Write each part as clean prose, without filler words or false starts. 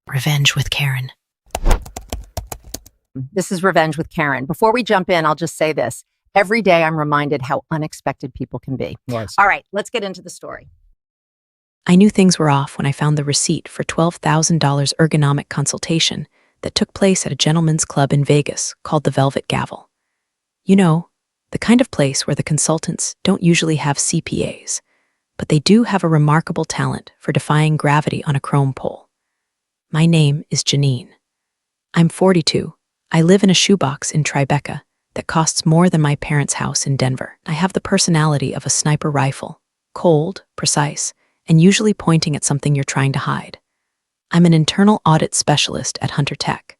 Revenge with Karen. This is Revenge with Karen. Before we jump in, I'll just say this. Every day I'm reminded how unexpected people can be. Nice. All right, let's get into the story. I knew things were off when I found the receipt for $12,000 ergonomic consultation that took place at a gentleman's club in Vegas called the Velvet Gavel. You know, the kind of place where the consultants don't usually have CPAs, but they do have a remarkable talent for defying gravity on a chrome pole. My name is Janine. I'm 42. I live in a shoebox in Tribeca that costs more than my parents' house in Denver. I have the personality of a sniper rifle, cold, precise, and usually pointing at something you're trying to hide. I'm an internal audit specialist at Hunter Tech.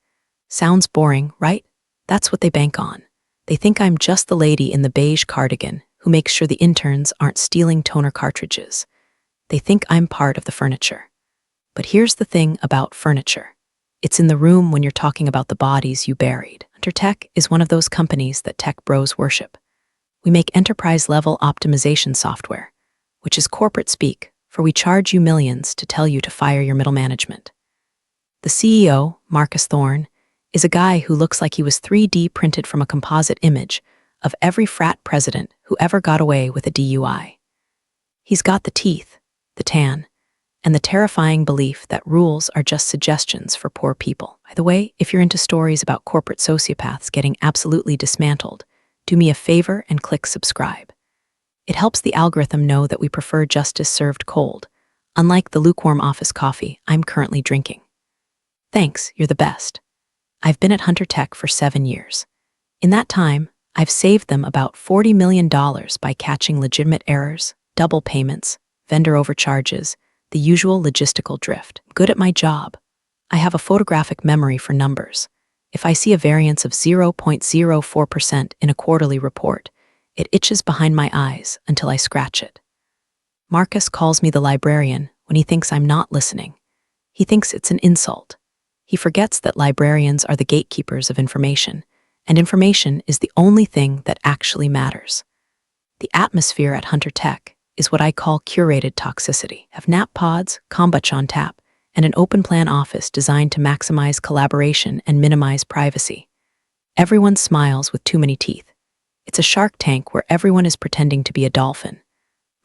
Sounds boring, right? That's what they bank on. They think I'm just the lady in the beige cardigan who makes sure the interns aren't stealing toner cartridges. They think I'm part of the furniture. But here's the thing about furniture. It's in the room when you're talking about the bodies you buried. Hunter Tech is one of those companies that tech bros worship. We make enterprise-level optimization software, which is corporate speak, for we charge you millions to tell you to fire your middle management. The CEO, Marcus Thorne, is a guy who looks like he was 3D printed from a composite image of every frat president who ever got away with a DUI. He's got the teeth, the tan, and the terrifying belief that rules are just suggestions for poor people. By the way, if you're into stories about corporate sociopaths getting absolutely dismantled, do me a favor and click subscribe. It helps the algorithm know that we prefer justice served cold, unlike the lukewarm office coffee I'm currently drinking. Thanks, you're the best. I've been at Hunter Tech for 7 years. In that time, I've saved them about $40 million by catching legitimate errors, double payments, vendor overcharges, the usual logistical drift. I'm good at my job. I have a photographic memory for numbers. If I see a variance of 0.04% in a quarterly report, it itches behind my eyes until I scratch it. Marcus calls me the librarian when he thinks I'm not listening. He thinks it's an insult. He forgets that librarians are the gatekeepers of information, and information is the only thing that actually matters. The atmosphere at Hunter Tech is what I call curated toxicity. Have nap pods, kombucha on tap, and an open-plan office designed to maximize collaboration and minimize privacy. Everyone smiles with too many teeth. It's a Shark Tank where everyone is pretending to be a dolphin.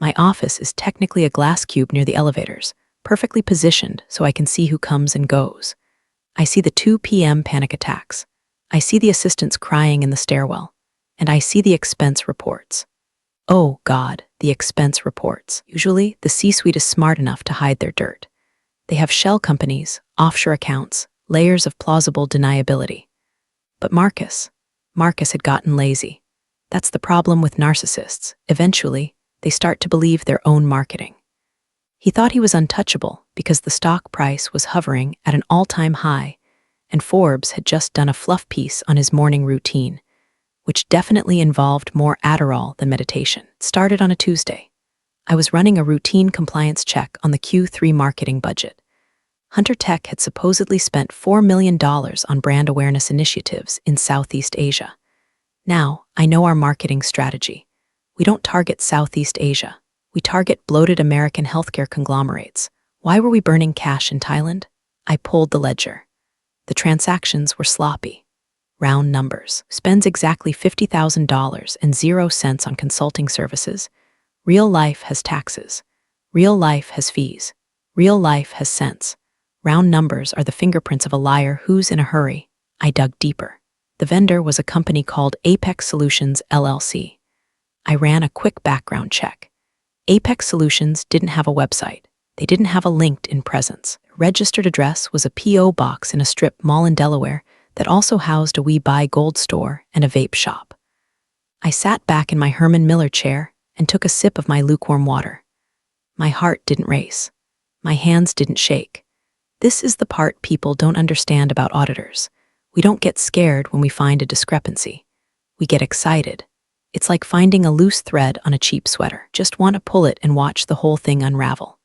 My office is technically a glass cube near the elevators, perfectly positioned so I can see who comes and goes. I see the 2 p.m. panic attacks. I see the assistants crying in the stairwell. And I see the expense reports. Oh, God, the expense reports. Usually, the C-suite is smart enough to hide their dirt. They have shell companies, offshore accounts, layers of plausible deniability. But Marcus had gotten lazy. That's the problem with narcissists. Eventually, they start to believe their own marketing. He thought he was untouchable because the stock price was hovering at an all-time high, and Forbes had just done a fluff piece on his morning routine, which definitely involved more Adderall than meditation. It started on a Tuesday. I was running a routine compliance check on the Q3 marketing budget. Hunter Tech had supposedly spent $4 million on brand awareness initiatives in Southeast Asia. Now, I know our marketing strategy. We don't target Southeast Asia. We target bloated American healthcare conglomerates. Why were we burning cash in Thailand? I pulled the ledger. The transactions were sloppy. Round numbers. Spends exactly $50,000 and 0 cents on consulting services. Real life has taxes. Real life has fees. Real life has cents. Round numbers are the fingerprints of a liar who's in a hurry. I dug deeper. The vendor was a company called Apex Solutions, LLC. I ran a quick background check. Apex Solutions didn't have a website. They didn't have a LinkedIn presence. Their registered address was a P.O. box in a strip mall in Delaware that also housed a We Buy Gold store and a vape shop. I sat back in my Herman Miller chair and took a sip of my lukewarm water. My heart didn't race. My hands didn't shake. This is the part people don't understand about auditors. We don't get scared when we find a discrepancy. We get excited. It's like finding a loose thread on a cheap sweater. Just want to pull it and watch the whole thing unravel.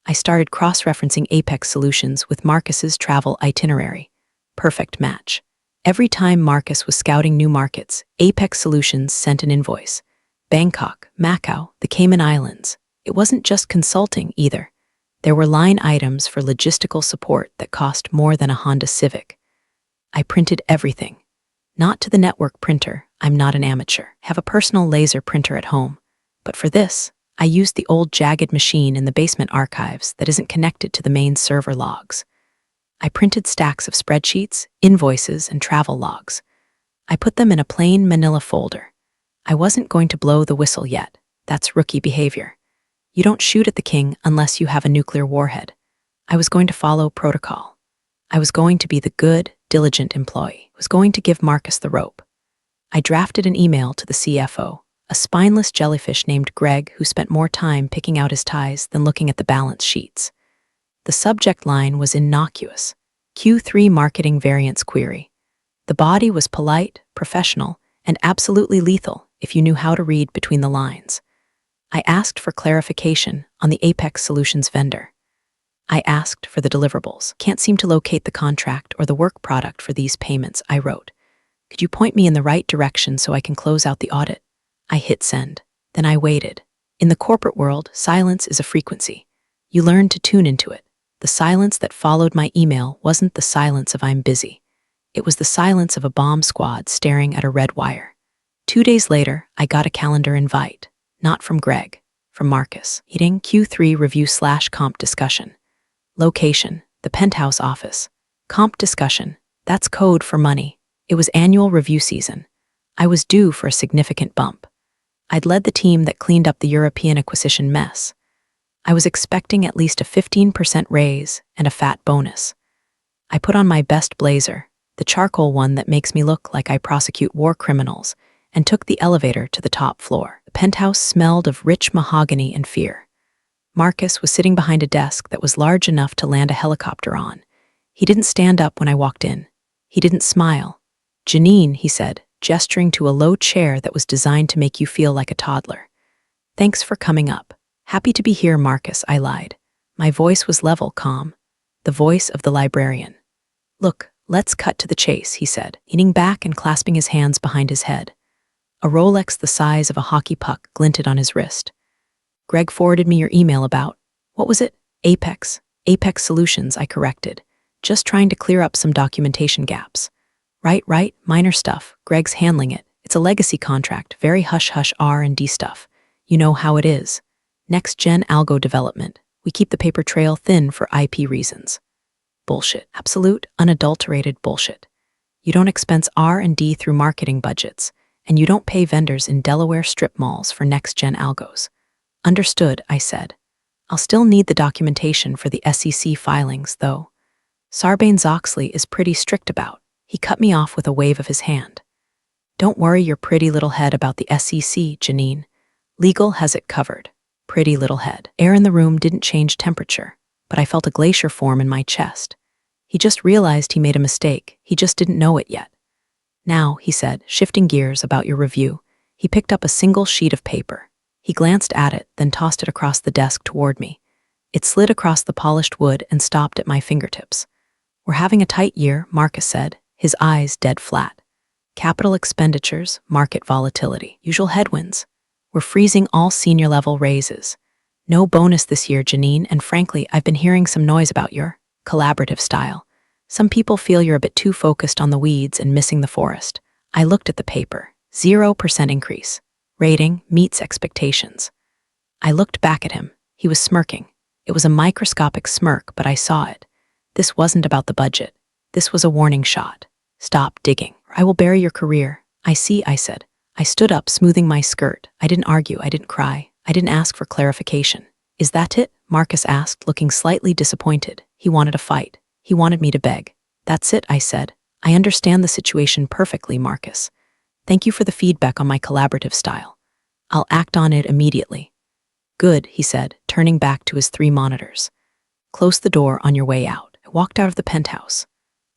I started cross-referencing Apex Solutions with Marcus's travel itinerary. Perfect match. Every time Marcus was scouting new markets, Apex Solutions sent an invoice. Bangkok, Macau, the Cayman Islands. It wasn't just consulting either. There were line items for logistical support that cost more than a Honda Civic. I printed everything. Not to the network printer, I'm not an amateur. Have a personal laser printer at home. But for this, I used the old jagged machine in the basement archives that isn't connected to the main server logs. I printed stacks of spreadsheets, invoices, and travel logs. I put them in a plain manila folder. I wasn't going to blow the whistle yet. That's rookie behavior. You don't shoot at the king unless you have a nuclear warhead. I was going to follow protocol. I was going to be the good, diligent employee. I was going to give Marcus the rope. I drafted an email to the CFO, a spineless jellyfish named Greg who spent more time picking out his ties than looking at the balance sheets. The subject line was innocuous: Q3 marketing variance query. The body was polite, professional, and absolutely lethal if you knew how to read between the lines. I asked for clarification on the Apex Solutions vendor. I asked for the deliverables. Can't seem to locate the contract or the work product for these payments, I wrote. Could you point me in the right direction so I can close out the audit? I hit send. Then I waited. In the corporate world, silence is a frequency. You learn to tune into it. The silence that followed my email wasn't the silence of I'm busy. It was the silence of a bomb squad staring at a red wire. 2 days later, I got a calendar invite. Not from Greg, from Marcus. Meeting Q3 review/comp discussion. Location, the penthouse office. Comp discussion, that's code for money. It was annual review season. I was due for a significant bump. I'd led the team that cleaned up the European acquisition mess. I was expecting at least a 15% raise and a fat bonus. I put on my best blazer, the charcoal one that makes me look like I prosecute war criminals, and took the elevator to the top floor. The penthouse smelled of rich mahogany and fear. Marcus was sitting behind a desk that was large enough to land a helicopter on. He didn't stand up when I walked in. He didn't smile. "Janine," he said, gesturing to a low chair that was designed to make you feel like a toddler. "Thanks for coming up." "Happy to be here, Marcus," I lied. My voice was level, calm. The voice of the librarian. "Look, let's cut to the chase," he said, leaning back and clasping his hands behind his head. A Rolex the size of a hockey puck glinted on his wrist. "Greg forwarded me your email about, what was it? Apex Solutions," I corrected, just trying to clear up some documentation gaps. Right, minor stuff. Greg's handling it. It's a legacy contract, very hush-hush R&D stuff. You know how it is. Next-gen algo development. We keep the paper trail thin for IP reasons. Bullshit. Absolute, unadulterated bullshit. You don't expense R&D through marketing budgets, and you don't pay vendors in Delaware strip malls for next-gen algos. Understood, I said. I'll still need the documentation for the SEC filings, though. Sarbanes-Oxley is pretty strict about. He cut me off with a wave of his hand. Don't worry your pretty little head about the SEC, Janine. Legal has it covered. Pretty little head. Air in the room didn't change temperature, but I felt a glacier form in my chest. He just realized he made a mistake. He just didn't know it yet. Now, he said, shifting gears about your review. He picked up a single sheet of paper. He glanced at it, then tossed it across the desk toward me. It slid across the polished wood and stopped at my fingertips. We're having a tight year, Marcus said, his eyes dead flat. Capital expenditures, market volatility, usual headwinds. We're freezing all senior-level raises. No bonus this year, Janine, and frankly, I've been hearing some noise about your collaborative style. Some people feel you're a bit too focused on the weeds and missing the forest. I looked at the paper. 0% increase. Rating meets expectations. I looked back at him. He was smirking. It was a microscopic smirk, but I saw it. This wasn't about the budget. This was a warning shot. Stop digging, or I will bury your career. I see, I said. I stood up, smoothing my skirt. I didn't argue. I didn't cry. I didn't ask for clarification. Is that it? Marcus asked, looking slightly disappointed. He wanted a fight. He wanted me to beg. That's it, I said. I understand the situation perfectly, Marcus. Thank you for the feedback on my collaborative style. I'll act on it immediately. Good, he said, turning back to his 3 monitors. Close the door on your way out. I walked out of the penthouse.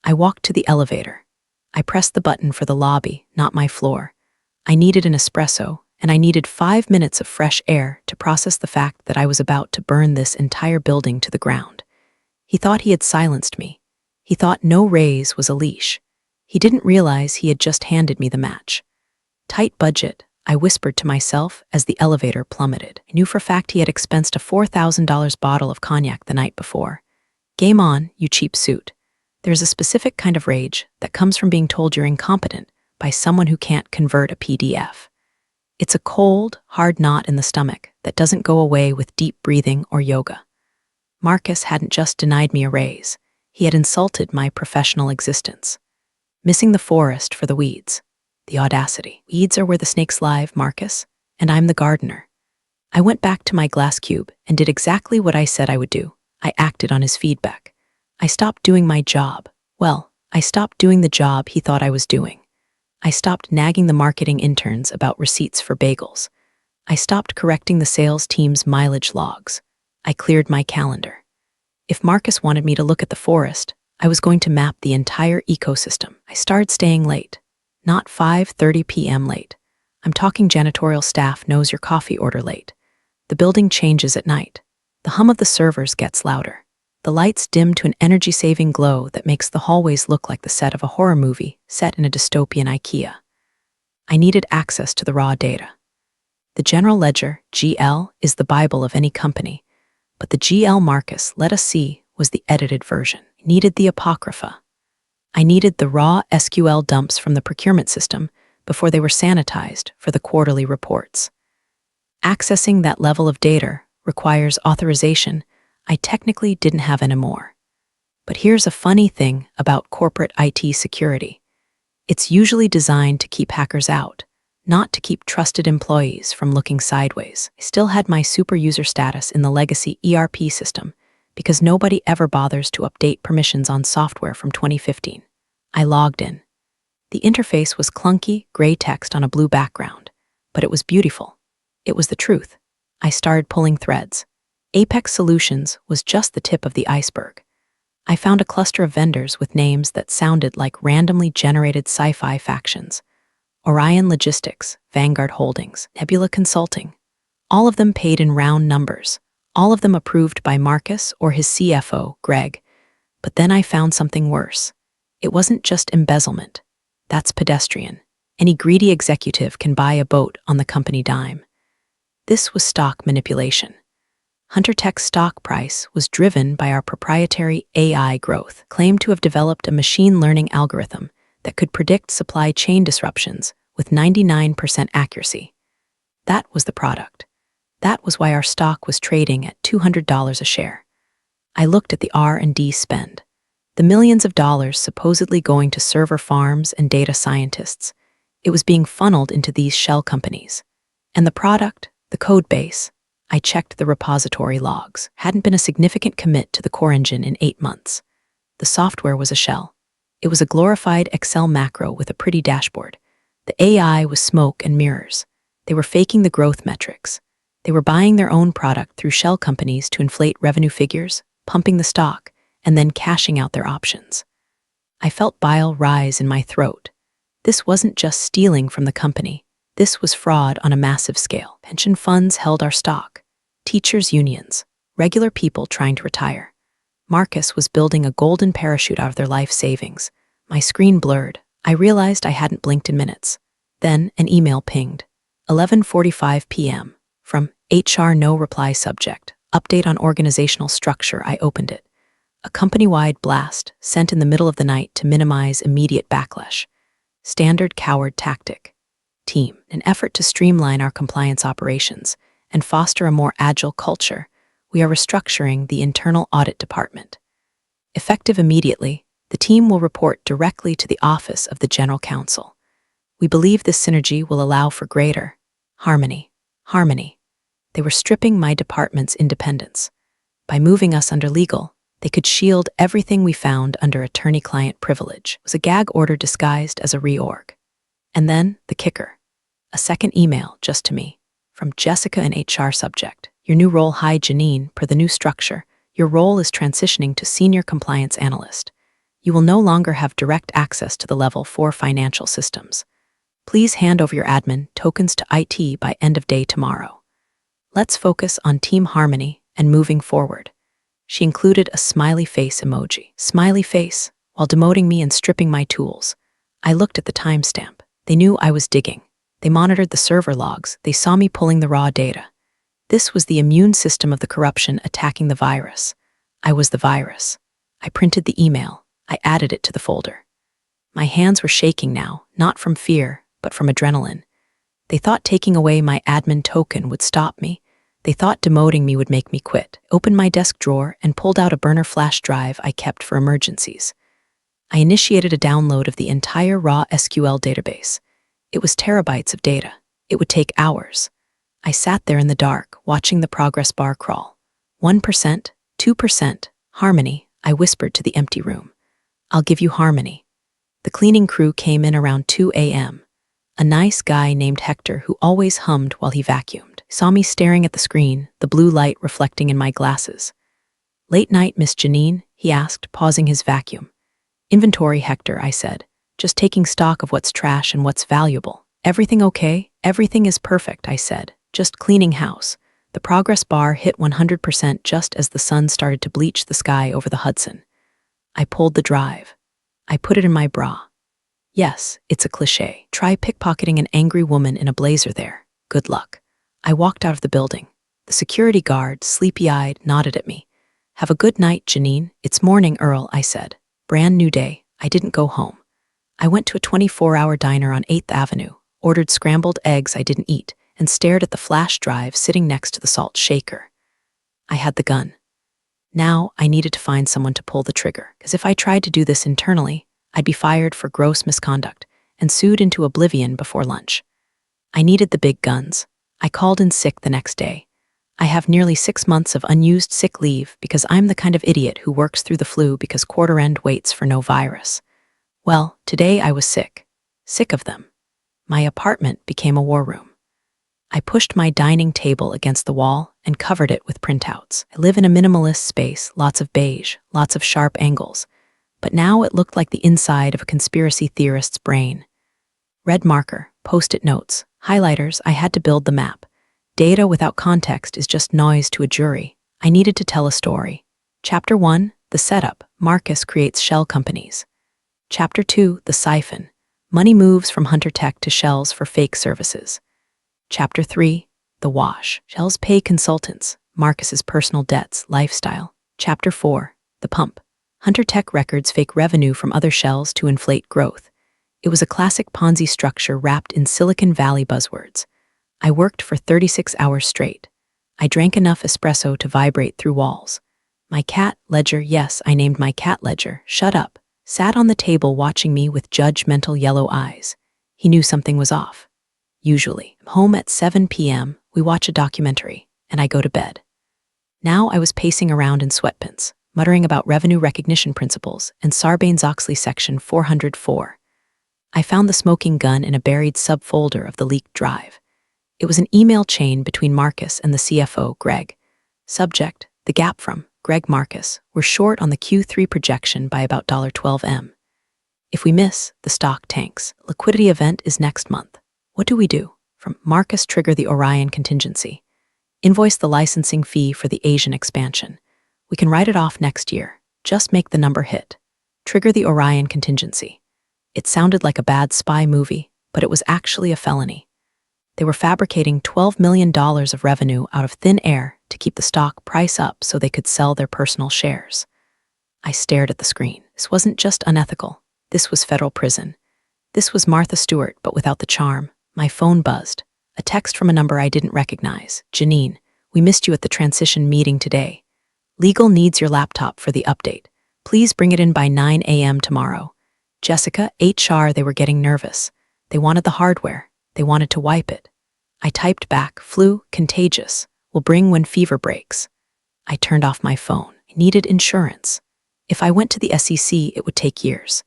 I walked to the elevator. I pressed the button for the lobby, not my floor. I needed an espresso, and I needed 5 minutes of fresh air to process the fact that I was about to burn this entire building to the ground. He thought he had silenced me. He thought no raise was a leash. He didn't realize he had just handed me the match. Tight budget, I whispered to myself as the elevator plummeted. I knew for a fact he had expensed a $4,000 bottle of cognac the night before. Game on, you cheap suit. There's a specific kind of rage that comes from being told you're incompetent by someone who can't convert a PDF. It's a cold, hard knot in the stomach that doesn't go away with deep breathing or yoga. Marcus hadn't just denied me a raise, he had insulted my professional existence. Missing the forest for the weeds. The audacity. Weeds are where the snakes live, Marcus, and I'm the gardener. I went back to my glass cube and did exactly what I said I would do. I acted on his feedback. I stopped doing my job. Well, I stopped doing the job he thought I was doing. I stopped nagging the marketing interns about receipts for bagels. I stopped correcting the sales team's mileage logs. I cleared my calendar. If Marcus wanted me to look at the forest, I was going to map the entire ecosystem. I started staying late. Not 5:30 p.m. late. I'm talking janitorial staff knows your coffee order late. The building changes at night. The hum of the servers gets louder. The lights dim to an energy-saving glow that makes the hallways look like the set of a horror movie set in a dystopian IKEA. I needed access to the raw data. The general ledger, GL, is the Bible of any company, but the GL Marcus let us see was the edited version. I needed the Apocrypha. I needed the raw SQL dumps from the procurement system before they were sanitized for the quarterly reports. Accessing that level of data requires authorization I technically didn't have anymore. But here's a funny thing about corporate IT security. It's usually designed to keep hackers out, not to keep trusted employees from looking sideways. I still had my super user status in the legacy ERP system because nobody ever bothers to update permissions on software from 2015. I logged in. The interface was clunky, gray text on a blue background, but it was beautiful. It was the truth. I started pulling threads. Apex Solutions was just the tip of the iceberg. I found a cluster of vendors with names that sounded like randomly generated sci-fi factions. Orion Logistics, Vanguard Holdings, Nebula Consulting. All of them paid in round numbers. All of them approved by Marcus or his CFO, Greg. But then I found something worse. It wasn't just embezzlement. That's pedestrian. Any greedy executive can buy a boat on the company dime. This was stock manipulation. HunterTech's stock price was driven by our proprietary AI growth, claimed to have developed a machine learning algorithm that could predict supply chain disruptions with 99% accuracy. That was the product. That was why our stock was trading at $200 a share. I looked at the R&D spend. The millions of dollars supposedly going to server farms and data scientists. It was being funneled into these shell companies. And the product, the code base, I checked the repository logs. Hadn't been a significant commit to the core engine in 8 months. The software was a shell. It was a glorified Excel macro with a pretty dashboard. The AI was smoke and mirrors. They were faking the growth metrics. They were buying their own product through shell companies to inflate revenue figures, pumping the stock, and then cashing out their options. I felt bile rise in my throat. This wasn't just stealing from the company. This was fraud on a massive scale. Pension funds held our stock. Teachers' unions, regular people trying to retire. Marcus was building a golden parachute out of their life savings. My screen blurred. I realized I hadn't blinked in minutes. Then an email pinged. 11:45 p.m. From HR no reply subject. Update on organizational structure. I opened it. A company-wide blast sent in the middle of the night to minimize immediate backlash. Standard coward tactic. Team, an effort to streamline our compliance operations and foster a more agile culture, we are restructuring the internal audit department. Effective immediately, the team will report directly to the Office of the General Counsel. We believe this synergy will allow for greater harmony. They were stripping my department's independence. By moving us under legal, they could shield everything we found under attorney-client privilege. It was a gag order disguised as a reorg. And then the kicker. A second email just to me. From Jessica, an HR subject. Your new role, hi Janine, per the new structure, your role is transitioning to Senior Compliance Analyst. You will no longer have direct access to the Level 4 financial systems. Please hand over your admin tokens to IT by end of day tomorrow. Let's focus on team harmony and moving forward. She included a smiley face emoji. Smiley face, while demoting me and stripping my tools. I looked at the timestamp. They knew I was digging. They monitored the server logs. They saw me pulling the raw data. This was the immune system of the corruption attacking the virus. I was the virus. I printed the email. I added it to the folder. My hands were shaking now, not from fear, but from adrenaline. They thought taking away my admin token would stop me. They thought demoting me would make me quit. I opened my desk drawer and pulled out a burner flash drive I kept for emergencies. I initiated a download of the entire raw SQL database. It was terabytes of data. It would take hours. I sat there in the dark, watching the progress bar crawl. 1%, 2%, harmony, I whispered to the empty room. I'll give you harmony. The cleaning crew came in around 2 a.m. A nice guy named Hector who always hummed while he vacuumed saw me staring at the screen, the blue light reflecting in my glasses. "Late night, Miss Janine?" he asked, pausing his vacuum. "Inventory, Hector," I said. "Just taking stock of what's trash and what's valuable." "Everything okay?" "Everything is perfect," I said. "Just cleaning house." The progress bar hit 100% just as the sun started to bleach the sky over the Hudson. I pulled the drive. I put it in my bra. Yes, it's a cliché. Try pickpocketing an angry woman in a blazer there. Good luck. I walked out of the building. The security guard, sleepy-eyed, nodded at me. "Have a good night, Janine." "It's morning, Earl," I said. Brand new day. I didn't go home. I went to a 24-hour diner on 8th Avenue, ordered scrambled eggs I didn't eat, and stared at the flash drive sitting next to the salt shaker. I had the gun. Now I needed to find someone to pull the trigger, because if I tried to do this internally, I'd be fired for gross misconduct and sued into oblivion before lunch. I needed the big guns. I called in sick the next day. I have nearly 6 months of unused sick leave because I'm the kind of idiot who works through the flu because quarter end waits for no virus. Well, today I was sick. Sick of them. My apartment became a war room. I pushed my dining table against the wall and covered it with printouts. I live in a minimalist space, lots of beige, lots of sharp angles. But now it looked like the inside of a conspiracy theorist's brain. Red marker, post-it notes, highlighters. I had to build the map. Data without context is just noise to a jury. I needed to tell a story. Chapter 1, the setup. Marcus creates shell companies. Chapter 2, the siphon. Money moves from Hunter Tech to shells for fake services. Chapter 3, the wash. Shells pay consultants. Marcus's personal debts, lifestyle. Chapter 4, the pump. Hunter Tech records fake revenue from other shells to inflate growth. It was a classic Ponzi structure wrapped in Silicon Valley buzzwords. I worked for 36 hours straight. I drank enough espresso to vibrate through walls. My cat, Ledger, yes, I named my cat Ledger, shut up, sat on the table watching me with judgmental yellow eyes. He knew something was off. Usually, home at 7 p.m., we watch a documentary, and I go to bed. Now I was pacing around in sweatpants, muttering about revenue recognition principles and Sarbanes-Oxley Section 404. I found the smoking gun in a buried subfolder of the leaked drive. It was an email chain between Marcus and the CFO, Greg. Subject, the gap from Greg Marcus. We're short on the Q3 projection by about $12M. If we miss, the stock tanks. Liquidity event is next month. What do we do? From Marcus, trigger the Orion contingency. Invoice the licensing fee for the Asian expansion. We can write it off next year. Just make the number hit. Trigger the Orion contingency. It sounded like a bad spy movie, but it was actually a felony. They were fabricating $12 million of revenue out of thin air to keep the stock price up so they could sell their personal shares. I stared at the screen. This wasn't just unethical. This was federal prison. This was Martha Stewart, but without the charm. My phone buzzed. A text from a number I didn't recognize. "Janine, we missed you at the transition meeting today. Legal needs your laptop for the update. Please bring it in by 9 a.m. tomorrow. Jessica, HR, they were getting nervous. They wanted the hardware. They wanted to wipe it." I typed back, "Flu, contagious. Will bring when fever breaks." I turned off my phone. I needed insurance. If I went to the SEC, it would take years.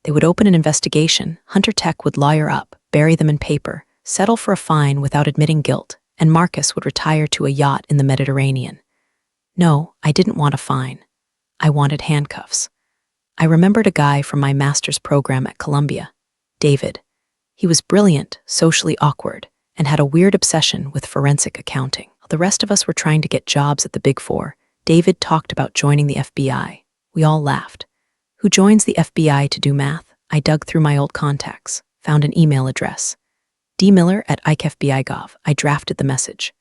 They would open an investigation, Hunter Tech would lawyer up, bury them in paper, settle for a fine without admitting guilt, and Marcus would retire to a yacht in the Mediterranean. No, I didn't want a fine. I wanted handcuffs. I remembered a guy from my master's program at Columbia, David. He was brilliant, socially awkward, and had a weird obsession with forensic accounting. While the rest of us were trying to get jobs at the Big Four, David talked about joining the FBI. We all laughed. Who joins the FBI to do math? I dug through my old contacts, found an email address. D. Miller at ICFBI.gov. I drafted the message.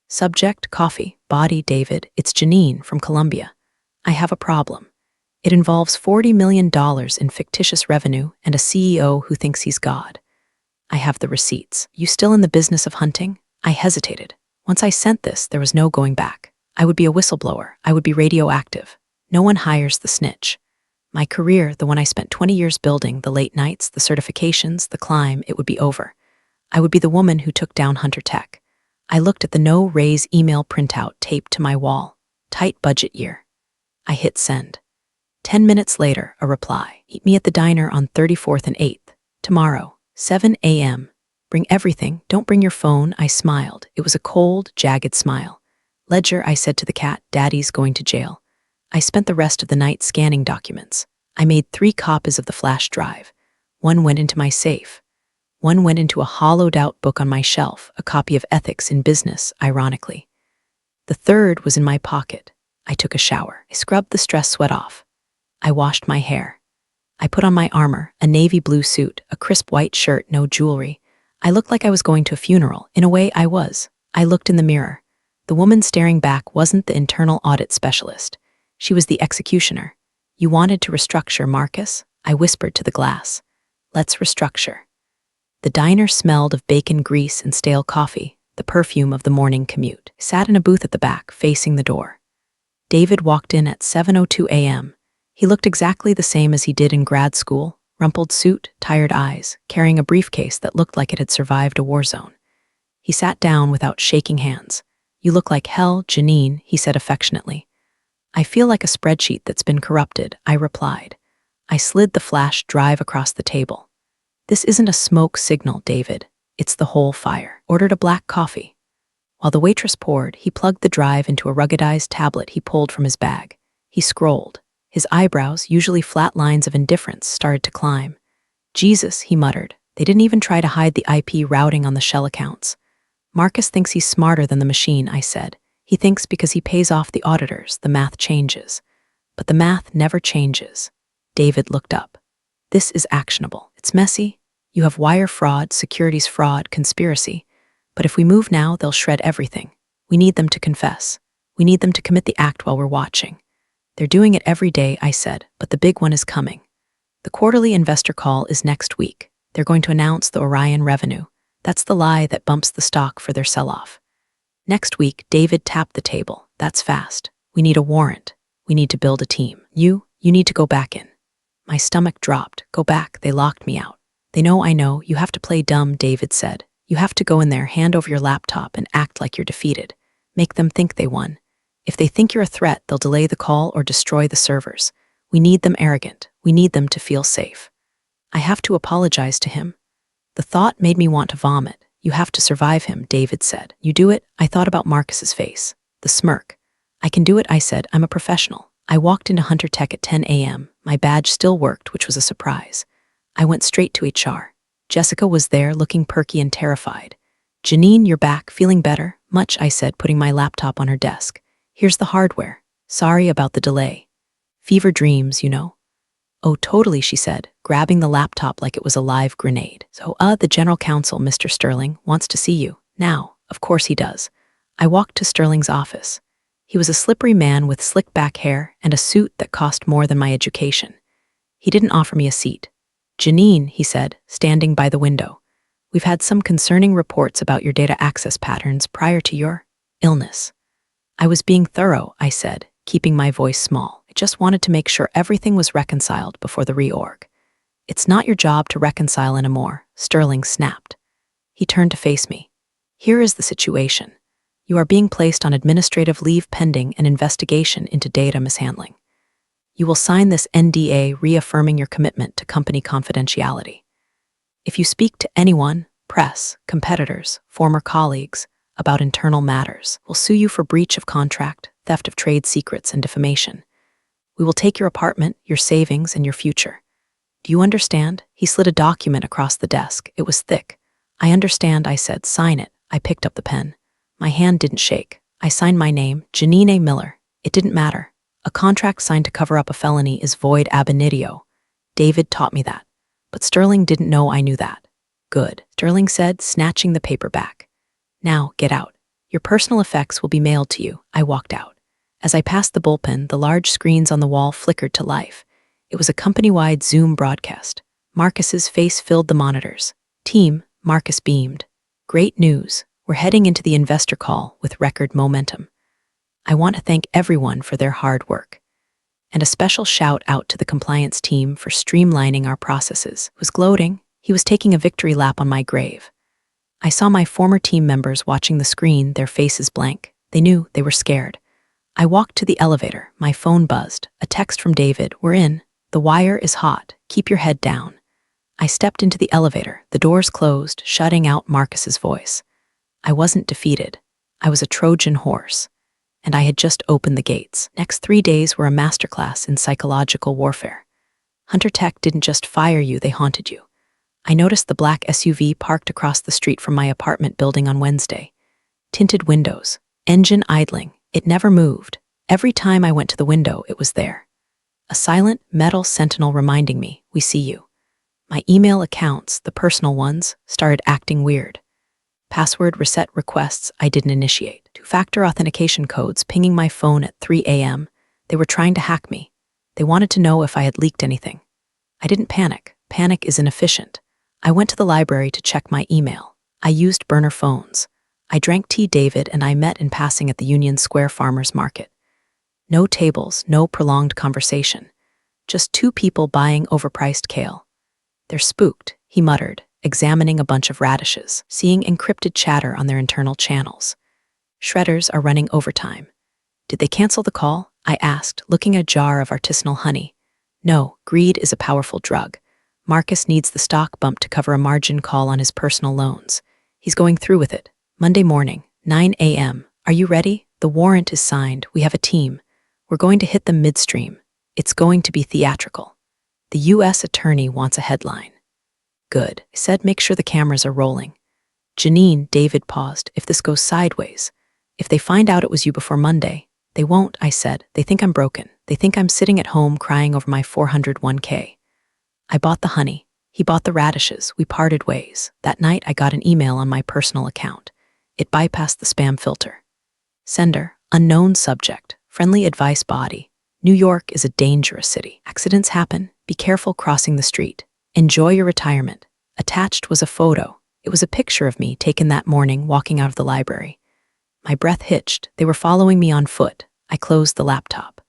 Subject, coffee. Body, David. It's Janine from Colombia. I have a problem. It involves $40 million in fictitious revenue and a CEO who thinks he's God. I have the receipts. You still in the business of hunting? I hesitated. Once I sent this, there was no going back. I would be a whistleblower. I would be radioactive. No one hires the snitch. My career, the one I spent 20 years building, the late nights, the certifications, the climb, it would be over. I would be the woman who took down Hunter Tech. I looked at the no-raise email printout taped to my wall. Tight budget year. I hit send. 10 minutes later, a reply. Meet me at the diner on 34th and 8th. Tomorrow, 7 a.m. Bring everything. Don't bring your phone. I smiled. It was a cold, jagged smile. Ledger, I said to the cat, Daddy's going to jail. I spent the rest of the night scanning documents. I made 3 copies of the flash drive. One went into my safe. One went into a hollowed-out book on my shelf, a copy of Ethics in Business, ironically. The third was in my pocket. I took a shower. I scrubbed the stress sweat off. I washed my hair. I put on my armor, a navy blue suit, a crisp white shirt, no jewelry. I looked like I was going to a funeral. In a way, I was. I looked in the mirror. The woman staring back wasn't the internal audit specialist. She was the executioner. You wanted to restructure, Marcus? I whispered to the glass. Let's restructure. The diner smelled of bacon grease and stale coffee, the perfume of the morning commute. I sat in a booth at the back, facing the door. David walked in at 7:02 a.m. He looked exactly the same as he did in grad school, rumpled suit, tired eyes, carrying a briefcase that looked like it had survived a war zone. He sat down without shaking hands. You look like hell, Janine, he said affectionately. I feel like a spreadsheet that's been corrupted, I replied. I slid the flash drive across the table. This isn't a smoke signal, David. It's the whole fire. Ordered a black coffee. While the waitress poured, he plugged the drive into a ruggedized tablet he pulled from his bag. He scrolled. His eyebrows, usually flat lines of indifference, started to climb. Jesus, he muttered. They didn't even try to hide the IP routing on the shell accounts. Marcus thinks he's smarter than the machine, I said. He thinks because he pays off the auditors, the math changes. But the math never changes. David looked up. This is actionable. It's messy. You have wire fraud, securities fraud, conspiracy. But if we move now, they'll shred everything. We need them to confess. We need them to commit the act while we're watching. They're doing it every day, I said, but the big one is coming. The quarterly investor call is next week. They're going to announce the Orion revenue. That's the lie that bumps the stock for their sell-off. Next week, David tapped the table. That's fast. We need a warrant. We need to build a team. You need to go back in. My stomach dropped. Go back. They locked me out. They know I know. You have to play dumb, David said. You have to go in there, hand over your laptop, and act like you're defeated. Make them think they won. If they think you're a threat, they'll delay the call or destroy the servers. We need them arrogant. We need them to feel safe. I have to apologize to him. The thought made me want to vomit. You have to survive him, David said. You do it? I thought about Marcus's face. The smirk. I can do it, I said. I'm a professional. I walked into Hunter Tech at 10 a.m. My badge still worked, which was a surprise. I went straight to HR. Jessica was there, looking perky and terrified. Janine, you're back, feeling better? Much, I said, putting my laptop on her desk. Here's the hardware. Sorry about the delay. Fever dreams, you know. Oh, totally, she said, grabbing the laptop like it was a live grenade. So, the general counsel, Mr. Sterling, wants to see you. Now, of course he does. I walked to Sterling's office. He was a slippery man with slick back hair and a suit that cost more than my education. He didn't offer me a seat. Janine, he said, standing by the window. We've had some concerning reports about your data access patterns prior to your illness. I was being thorough, I said, keeping my voice small. I just wanted to make sure everything was reconciled before the reorg. It's not your job to reconcile anymore, Sterling snapped. He turned to face me. Here is the situation. You are being placed on administrative leave pending an investigation into data mishandling. You will sign this NDA reaffirming your commitment to company confidentiality. If you speak to anyone, press, competitors, former colleagues, about internal matters, we'll sue you for breach of contract, theft of trade secrets, and defamation. We will take your apartment, your savings, and your future. Do you understand? He slid a document across the desk. It was thick. I understand, I said. Sign it. I picked up the pen. My hand didn't shake. I signed my name, Janine A. Miller. It didn't matter. A contract signed to cover up a felony is void ab initio. David taught me that. But Sterling didn't know I knew that. Good Good, Sterling said, snatching the paper back. Now, get out. Your personal effects will be mailed to you. I walked out. As I passed the bullpen, the large screens on the wall flickered to life. It was a company-wide Zoom broadcast. Marcus's face filled the monitors. Team, Marcus beamed. Great news. We're heading into the investor call with record momentum. I want to thank everyone for their hard work. And a special shout out to the compliance team for streamlining our processes. He was gloating. He was taking a victory lap on my grave. I saw my former team members watching the screen, their faces blank. They knew they were scared. I walked to the elevator. My phone buzzed. A text from David. We're in. The wire is hot. Keep your head down. I stepped into the elevator. The doors closed, shutting out Marcus's voice. I wasn't defeated. I was a Trojan horse. And I had just opened the gates. Next 3 days were a masterclass in psychological warfare. Hunter Tech didn't just fire you, they haunted you. I noticed the black SUV parked across the street from my apartment building on Wednesday. Tinted windows, engine idling. It never moved. Every time I went to the window, it was there. A silent metal sentinel reminding me, we see you. My email accounts, the personal ones, started acting weird. Password reset requests I didn't initiate. Two-factor authentication codes pinging my phone at 3 a.m. They were trying to hack me. They wanted to know if I had leaked anything. I didn't panic. Panic is inefficient. I went to the library to check my email. I used burner phones. I drank tea. David and I met in passing at the Union Square Farmers Market. No tables, no prolonged conversation. Just two people buying overpriced kale. They're spooked, he muttered, examining a bunch of radishes, seeing encrypted chatter on their internal channels. Shredders are running overtime. Did they cancel the call? I asked, looking at a jar of artisanal honey. No, greed is a powerful drug. Marcus needs the stock bump to cover a margin call on his personal loans. He's going through with it. Monday morning, 9 a.m. Are you ready? The warrant is signed. We have a team. We're going to hit them midstream. It's going to be theatrical. The U.S. attorney wants a headline. Good, I said, make sure the cameras are rolling. Janine, David paused. If this goes sideways, if they find out it was you before Monday, they won't, I said. They think I'm broken. They think I'm sitting at home crying over my 401k. I bought the honey. He bought the radishes. We parted ways. That night, I got an email on my personal account. It bypassed the spam filter. Sender, unknown subject, friendly advice body. New York is a dangerous city. Accidents happen. Be careful crossing the street. Enjoy your retirement. Attached was a photo. It was a picture of me taken that morning walking out of the library. My breath hitched. They were following me on foot. I closed the laptop.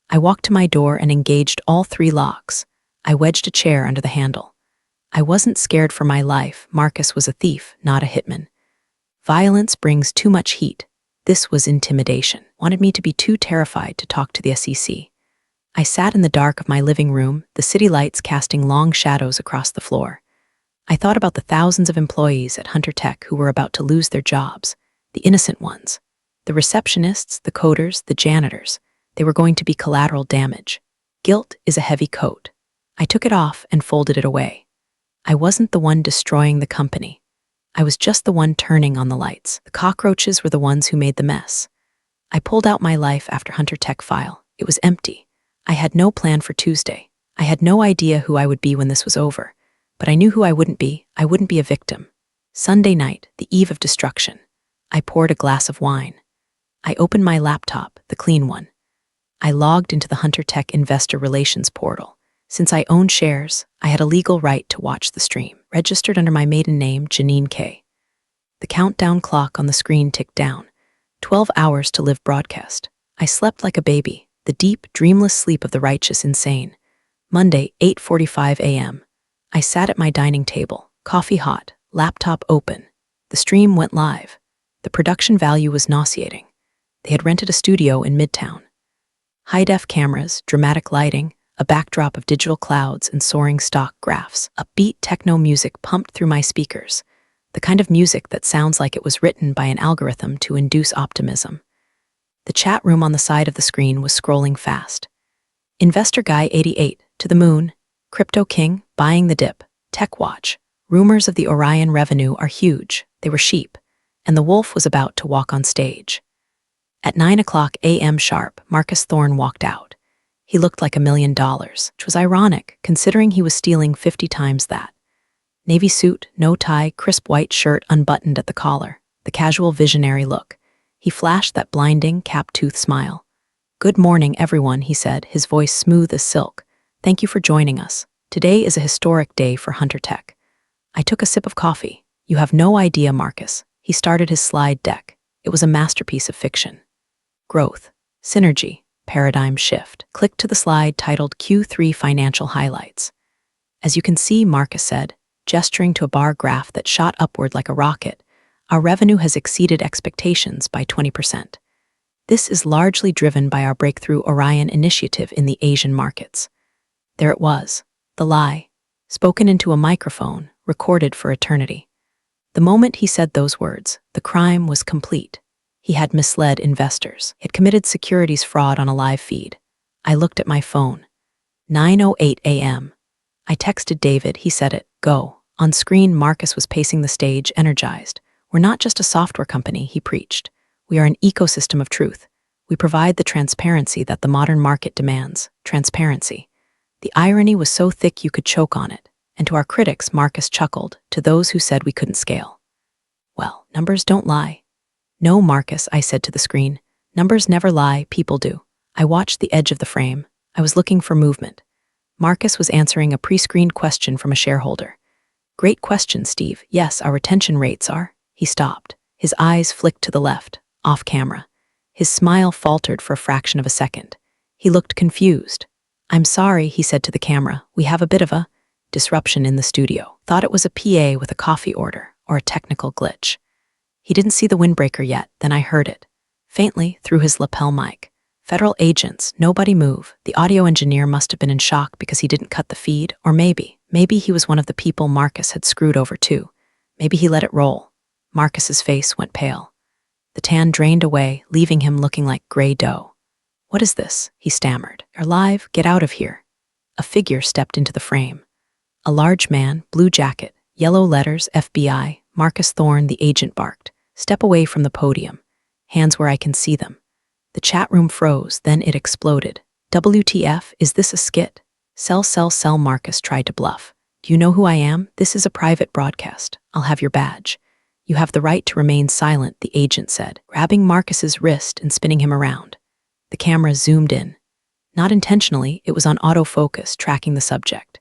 I walked to my door and engaged all 3 locks. I wedged a chair under the handle. I wasn't scared for my life. Marcus was a thief, not a hitman. Violence brings too much heat. This was intimidation. Wanted me to be too terrified to talk to the SEC. I sat in the dark of my living room, the city lights casting long shadows across the floor. I thought about the thousands of employees at Hunter Tech who were about to lose their jobs, the innocent ones. The receptionists, the coders, the janitors. They were going to be collateral damage. Guilt is a heavy coat. I took it off and folded it away. I wasn't the one destroying the company. I was just the one turning on the lights. The cockroaches were the ones who made the mess. I pulled out my life after Hunter Tech file. It was empty. I had no plan for Tuesday. I had no idea who I would be when this was over. But I knew who I wouldn't be. I wouldn't be a victim. Sunday night, the eve of destruction. I poured a glass of wine. I opened my laptop, the clean one. I logged into the Hunter Tech Investor Relations portal. Since I owned shares, I had a legal right to watch the stream, registered under my maiden name, Janine K. The countdown clock on the screen ticked down. 12 hours to live broadcast. I slept like a baby, the deep, dreamless sleep of the righteous insane. Monday, 8:45 a.m. I sat at my dining table, coffee hot, laptop open. The stream went live. The production value was nauseating. They had rented a studio in Midtown. High-def cameras, dramatic lighting, a backdrop of digital clouds and soaring stock graphs. Upbeat techno music pumped through my speakers, the kind of music that sounds like it was written by an algorithm to induce optimism. The chat room on the side of the screen was scrolling fast. Investor Guy 88, to the moon. Crypto King, buying the dip. Tech Watch. Rumors of the Orion revenue are huge. They were sheep. And the wolf was about to walk on stage. At 9 o'clock a.m. sharp, Marcus Thorne walked out. He looked like $1 million, which was ironic, considering he was stealing 50 times that. Navy suit, no tie, crisp white shirt unbuttoned at the collar, the casual visionary look. He flashed that blinding, cap-toothed smile. "Good morning, everyone," he said, his voice smooth as silk. "Thank you for joining us. Today is a historic day for Hunter Tech." I took a sip of coffee. "You have no idea, Marcus." He started his slide deck. It was a masterpiece of fiction. Growth, synergy, paradigm shift. Click to the slide titled Q3 Financial Highlights. "As you can see," Marcus said, gesturing to a bar graph that shot upward like a rocket, "our revenue has exceeded expectations by 20%. This is largely driven by our breakthrough Orion initiative in the Asian markets." There it was, the lie, spoken into a microphone, recorded for eternity. The moment he said those words, the crime was complete. He had misled investors. He had committed securities fraud on a live feed. I looked at my phone. 9:08 a.m. I texted David, he said it, go. On screen, Marcus was pacing the stage, energized. "We're not just a software company," he preached. "We are an ecosystem of truth. We provide the transparency that the modern market demands. Transparency." The irony was so thick you could choke on it. And to our critics, Marcus chuckled, to those who said we couldn't scale. "Well, numbers don't lie." "No, Marcus," I said to the screen. "Numbers never lie, people do." I watched the edge of the frame. I was looking for movement. Marcus was answering a pre-screened question from a shareholder. "Great question, Steve. Yes, our retention rates are..." He stopped. His eyes flicked to the left, off camera. His smile faltered for a fraction of a second. He looked confused. "I'm sorry," he said to the camera. "We have a bit of a disruption in the studio." Thought it was a PA with a coffee order or a technical glitch. He didn't see the windbreaker yet, then I heard it. Faintly, through his lapel mic. "Federal agents, nobody move." The audio engineer must have been in shock because he didn't cut the feed, or maybe he was one of the people Marcus had screwed over too. Maybe he let it roll. Marcus's face went pale. The tan drained away, leaving him looking like gray dough. "What is this?" he stammered. "You're live, get out of here." A figure stepped into the frame. A large man, blue jacket, yellow letters, FBI, Marcus Thorne, the agent barked. "Step away from the podium. Hands where I can see them." The chat room froze, then it exploded. "WTF, is this a skit?" Sell, Marcus tried to bluff. "Do you know who I am? This is a private broadcast. I'll have your badge." "You have the right to remain silent," the agent said, grabbing Marcus's wrist and spinning him around. The camera zoomed in. Not intentionally, it was on autofocus, tracking the subject.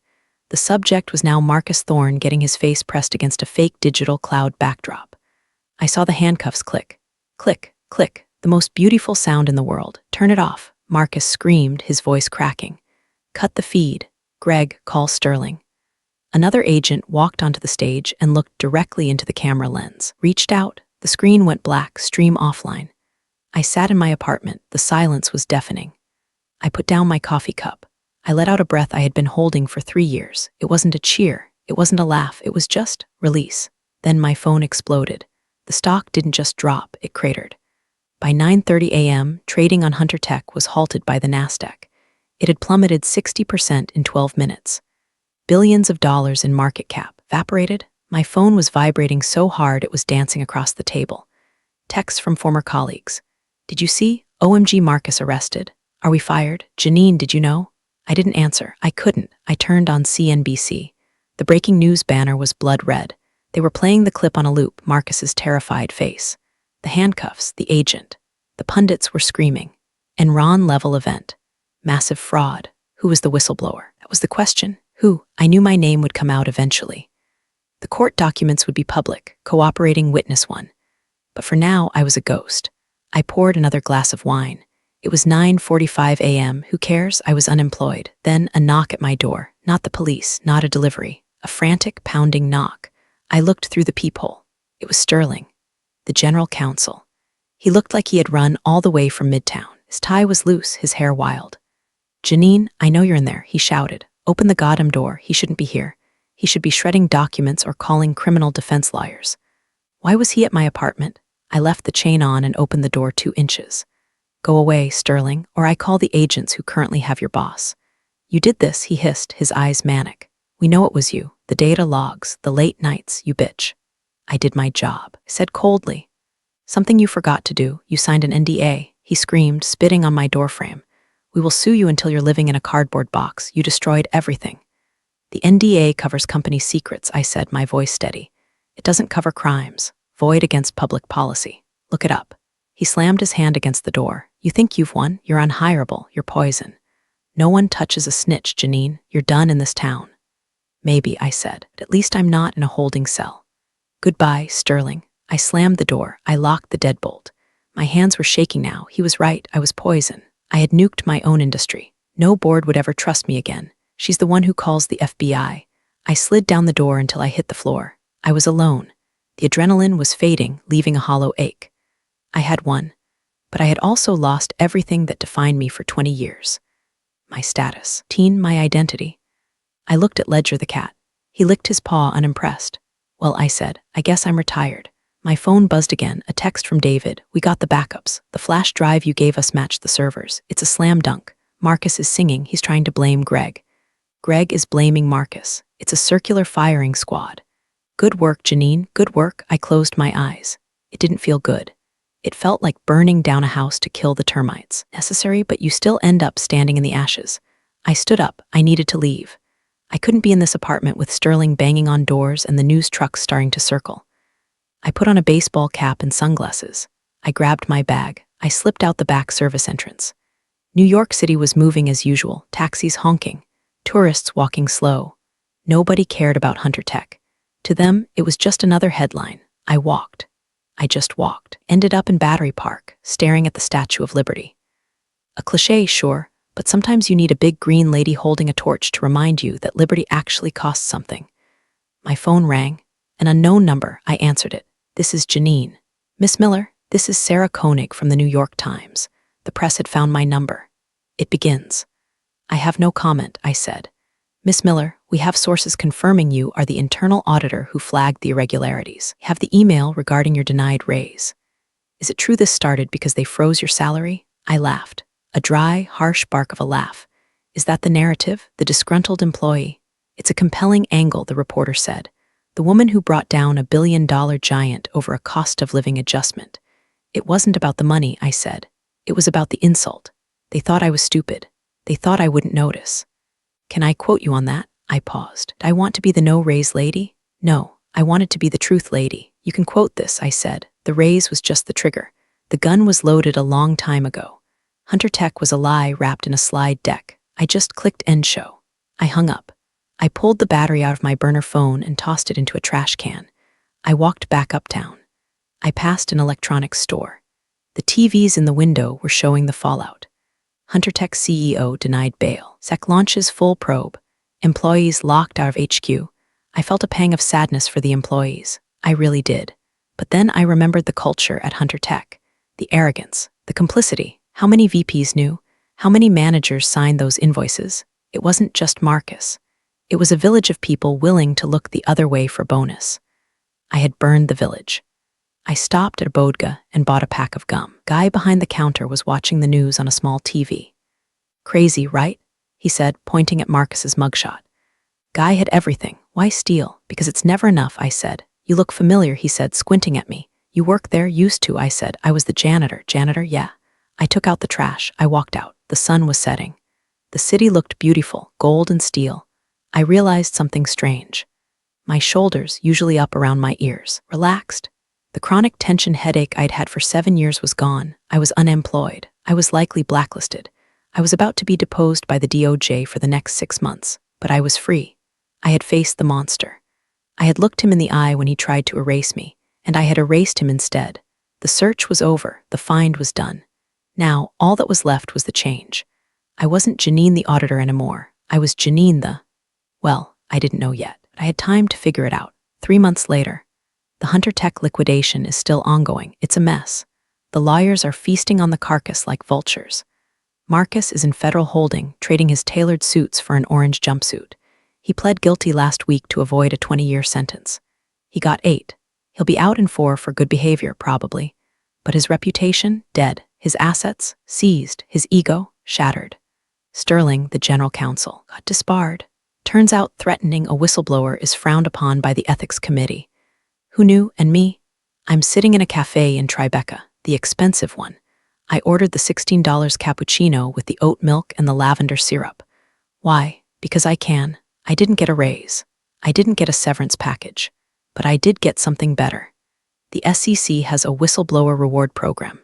The subject was now Marcus Thorne getting his face pressed against a fake digital cloud backdrop. I saw the handcuffs click. Click, click, the most beautiful sound in the world. "Turn it off," Marcus screamed, his voice cracking. "Cut the feed. Greg, call Sterling." Another agent walked onto the stage and looked directly into the camera lens. Reached out. The screen went black, stream offline. I sat in my apartment. The silence was deafening. I put down my coffee cup. I let out a breath I had been holding for 3 years. It wasn't a cheer. It wasn't a laugh. It was just release. Then my phone exploded. The stock didn't just drop, it cratered. By 9:30 a.m., trading on Hunter Tech was halted by the Nasdaq. It had plummeted 60% in 12 minutes. Billions of dollars in market cap evaporated. My phone was vibrating so hard it was dancing across the table. Texts from former colleagues. "Did you see? OMG, Marcus arrested. Are we fired? Janine, did you know?" I didn't answer. I couldn't. I turned on CNBC. The breaking news banner was blood red. They were playing the clip on a loop, Marcus's terrified face. The handcuffs, the agent. The pundits were screaming. Enron-level event. Massive fraud. Who was the whistleblower? That was the question. Who? I knew my name would come out eventually. The court documents would be public, cooperating witness one. But for now, I was a ghost. I poured another glass of wine. It was 9:45 a.m. Who cares? I was unemployed. Then a knock at my door. Not the police, not a delivery. A frantic, pounding knock. I looked through the peephole. It was Sterling, the general counsel. He looked like he had run all the way from Midtown. His tie was loose, his hair wild. "Janine, I know you're in there," he shouted. "Open the goddamn door. He shouldn't be here. He should be shredding documents or calling criminal defense lawyers." Why was he at my apartment? I left the chain on and opened the door 2 inches. "Go away, Sterling, or I call the agents who currently have your boss." "You did this," he hissed, his eyes manic. "We know it was you. The data logs, the late nights, you bitch." "I did my job," I said coldly. "Something you forgot to do. You signed an NDA," he screamed, spitting on my doorframe. "We will sue you until you're living in a cardboard box. You destroyed everything." The NDA covers company secrets, I said, my voice steady. It doesn't cover crimes. Void against public policy. Look it up. He slammed his hand against the door. You think you've won? You're unhireable. You're poison. No one touches a snitch, Janine. You're done in this town. Maybe, I said. But at least I'm not in a holding cell. Goodbye, Sterling. I slammed the door. I locked the deadbolt. My hands were shaking now. He was right. I was poison. I had nuked my own industry. No board would ever trust me again. She's the one who calls the FBI. I slid down the door until I hit the floor. I was alone. The adrenaline was fading, leaving a hollow ache. I had won, but I had also lost everything that defined me for 20 years. My status, my identity. I looked at Ledger the cat. He licked his paw unimpressed. Well, I said, I guess I'm retired. My phone buzzed again, a text from David. We got the backups. The flash drive you gave us matched the servers. It's a slam dunk. Marcus is singing. He's trying to blame Greg. Greg is blaming Marcus. It's a circular firing squad. Good work, Janine. Good work. I closed my eyes. It didn't feel good. It felt like burning down a house to kill the termites. Necessary, but you still end up standing in the ashes. I stood up. I needed to leave. I couldn't be in this apartment with Sterling banging on doors and the news trucks starting to circle. I put on a baseball cap and sunglasses. I grabbed my bag. I slipped out the back service entrance. New York City was moving as usual, taxis honking, tourists walking slow. Nobody cared about Hunter Tech. To them, it was just another headline. I walked. I just walked. Ended up in Battery Park, staring at the Statue of Liberty. A cliché, sure, but sometimes you need a big green lady holding a torch to remind you that liberty actually costs something. My phone rang. An unknown number. I answered it. This is Janine. Miss Miller, this is Sarah Koenig from the New York Times. The press had found my number. It begins. I have no comment, I said. Miss Miller, we have sources confirming you are the internal auditor who flagged the irregularities. Have the email regarding your denied raise. Is it true this started because they froze your salary? I laughed. A dry, harsh bark of a laugh. Is that the narrative? The disgruntled employee? It's a compelling angle, the reporter said. The woman who brought down $1 billion giant over a cost of living adjustment. It wasn't about the money, I said. It was about the insult. They thought I was stupid. They thought I wouldn't notice. Can I quote you on that? I paused. I want to be the no-raise lady? No, I wanted to be the truth lady. You can quote this, I said. The raise was just the trigger. The gun was loaded a long time ago. Hunter Tech was a lie wrapped in a slide deck. I just clicked end show. I hung up. I pulled the battery out of my burner phone and tossed it into a trash can. I walked back uptown. I passed an electronics store. The TVs in the window were showing the fallout. Hunter Tech CEO denied bail. SEC launches full probe. Employees locked out of HQ. I felt a pang of sadness for the employees. I really did. But then I remembered the culture at Hunter Tech. The arrogance, the complicity. How many VPs knew? How many managers signed those invoices? It wasn't just Marcus. It was a village of people willing to look the other way for bonus. I had burned the village. I stopped at a bodega and bought a pack of gum. Guy behind the counter was watching the news on a small TV. Crazy, right? He said, pointing at Marcus's mugshot. Guy had everything. Why steal? Because it's never enough, I said. You look familiar, he said, squinting at me. You work there? Used to, I said. I was the janitor. Janitor, yeah. I took out the trash. I walked out. The sun was setting. The city looked beautiful, gold and steel. I realized something strange. My shoulders, usually up around my ears, relaxed. The chronic tension headache I'd had for 7 years was gone. I was unemployed. I was likely blacklisted. I was about to be deposed by the DOJ for the next 6 months, but I was free. I had faced the monster. I had looked him in the eye when he tried to erase me, and I had erased him instead. The search was over. The find was done. Now, all that was left was the change. I wasn't Janine the auditor anymore. I was Janine the... Well, I didn't know yet. But I had time to figure it out. 3 months later, the Hunter Tech liquidation is still ongoing. It's a mess. The lawyers are feasting on the carcass like vultures. Marcus is in federal holding, trading his tailored suits for an orange jumpsuit. He pled guilty last week to avoid a 20-year sentence. He got 8. He'll be out in 4 for good behavior, probably. But his reputation, dead. His assets, seized. His ego, shattered. Sterling, the general counsel, got disbarred. Turns out threatening a whistleblower is frowned upon by the ethics committee. Who knew? And me? I'm sitting in a cafe in Tribeca, the expensive one. I ordered the $16 cappuccino with the oat milk and the lavender syrup. Why? Because I can. I didn't get a raise. I didn't get a severance package. But I did get something better. The SEC has a whistleblower reward program.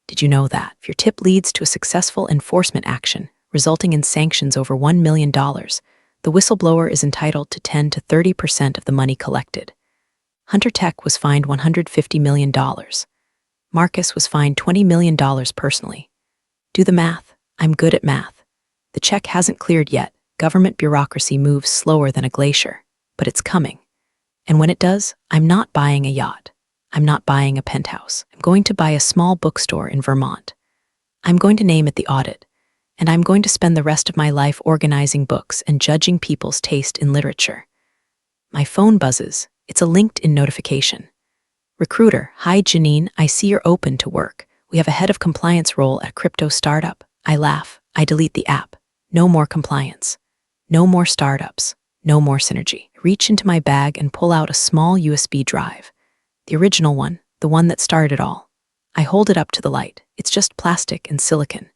Did you know that? If your tip leads to a successful enforcement action, resulting in sanctions over $1 million, the whistleblower is entitled to 10 to 30% of the money collected. Hunter Tech was fined $150 million. Marcus was fined $20 million personally. Do the math. I'm good at math. The check hasn't cleared yet. Government bureaucracy moves slower than a glacier, but it's coming. And when it does, I'm not buying a yacht. I'm not buying a penthouse. I'm going to buy a small bookstore in Vermont. I'm going to name it the Audit, and I'm going to spend the rest of my life organizing books and judging people's taste in literature. My phone buzzes. It's a LinkedIn notification. Recruiter, hi Janine, I see you're open to work. We have a head of compliance role at a crypto startup. I laugh. I delete the app. No more compliance. No more startups. No more synergy. I reach into my bag and pull out a small USB drive. The original one, the one that started it all. I hold it up to the light. It's just plastic and silicon.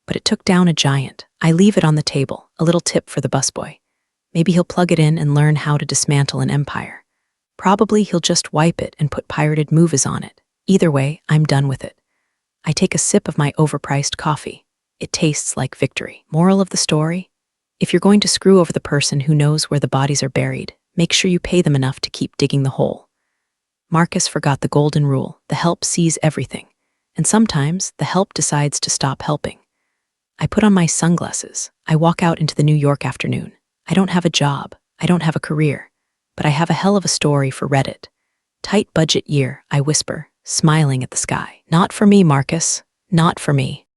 But it took down a giant. I leave it on the table, a little tip for the busboy. Maybe he'll plug it in and learn how to dismantle an empire. Probably he'll just wipe it and put pirated movies on it. Either way, I'm done with it. I take a sip of my overpriced coffee. It tastes like victory. Moral of the story? If you're going to screw over the person who knows where the bodies are buried, make sure you pay them enough to keep digging the hole. Marcus forgot the golden rule: the help sees everything. And sometimes, the help decides to stop helping. I put on my sunglasses. I walk out into the New York afternoon. I don't have a job. I don't have a career. But I have a hell of a story for Reddit. Tight budget year, I whisper, smiling at the sky. Not for me, Marcus. Not for me.